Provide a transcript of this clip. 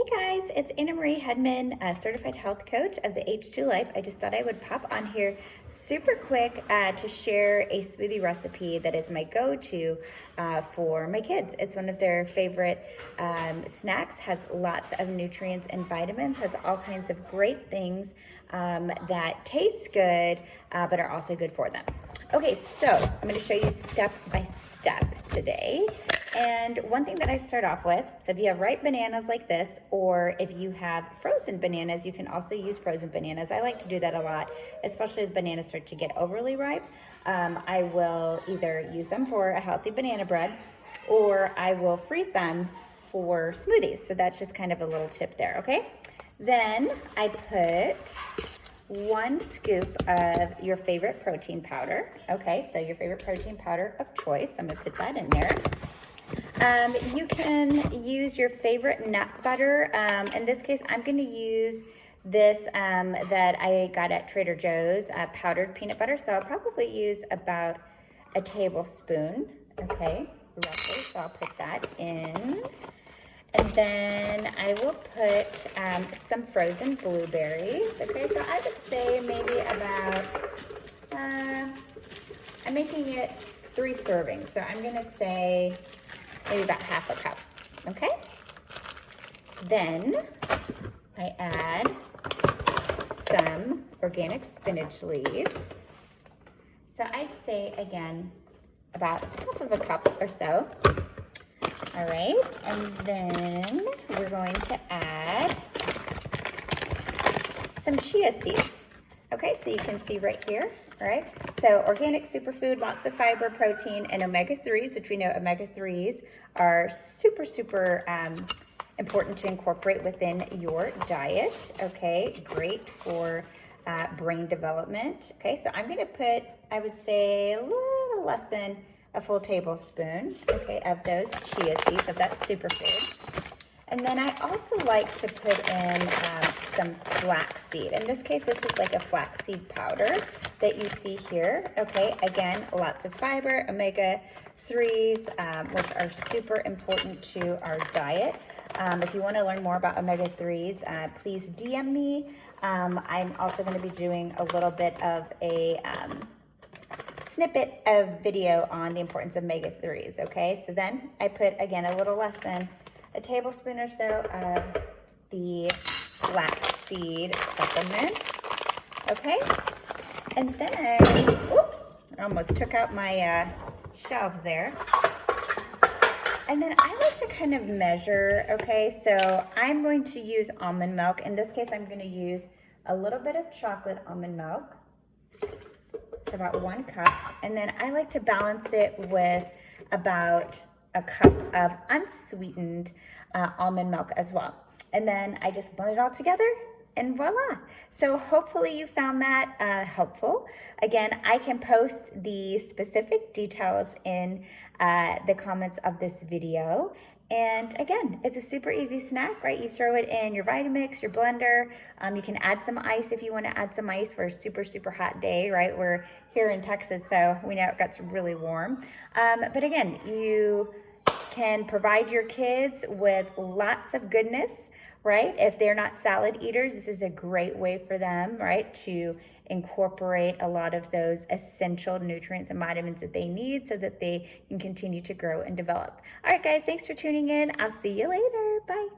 Hey guys, it's Anna Marie Hedman, a certified health coach of the H2 Life. I just thought I would pop on here super quick to share a smoothie recipe that is my go-to for my kids. It's one of their favorite snacks, has lots of nutrients and vitamins, has all kinds of great things that taste good but are also good for them. Okay, so I'm going to show you step by step today. And one thing that I start off with, so if you have ripe bananas like this, or if you have frozen bananas, you can also use frozen bananas. I like to do that a lot, especially if bananas start to get overly ripe. I will either use them for a healthy banana bread, or I will freeze them for smoothies. So that's just kind of a little tip there, okay? Then I put 1 scoop of your favorite protein powder. Okay, so your favorite protein powder of choice. I'm gonna put that in there. You can use your favorite nut butter. In this case, I'm going to use this that I got at Trader Joe's, powdered peanut butter. So I'll probably use about a tablespoon, okay, roughly. So I'll put that in. And then I will put some frozen blueberries. Okay, so I would say maybe about, I'm making it 3 servings. So I'm going to say maybe about half a cup, okay? Then I add some organic spinach leaves. So I'd say, again, about half of a cup or so. All right, and then we're going to add some chia seeds. Okay, so you can see right here, all right? So organic superfood, lots of fiber, protein, and omega-3s, which we know omega-3s are super important to incorporate within your diet, okay? Great for brain development, okay? So I'm gonna put, I would say, a little less than a full tablespoon, okay, of those chia seeds, of that superfood. And then I also like to put in some flaxseed. In this case, this is like a flaxseed powder that you see here. Okay, again, lots of fiber, omega-3s, which are super important to our diet. If you want to learn more about omega-3s, please DM me. I'm also going to be doing a little bit of a snippet of video on the importance of omega-3s. Okay, so then I put, again, a little less than a tablespoon or so of the flaxseed supplement, okay? And then, oops, I almost took out my shelves there. And then I like to kind of measure, okay? So I'm going to use almond milk. In this case, I'm gonna use a little bit of chocolate almond milk. It's about 1 cup. And then I like to balance it with about a cup of unsweetened almond milk as well. And then I just blend it all together and voila. So hopefully you found that helpful. Again, I can post the specific details in the comments of this video. And again, it's a super easy snack, right? You throw it in your Vitamix, your blender. You can add some ice if you want to add some ice for a super hot day, right? We're here in Texas, so we know it gets really warm. But again, you can provide your kids with lots of goodness, right? If they're not salad eaters, this is a great way for them, right, to incorporate a lot of those essential nutrients and vitamins that they need so that they can continue to grow and develop. All right, guys, thanks for tuning in. I'll see you later. Bye.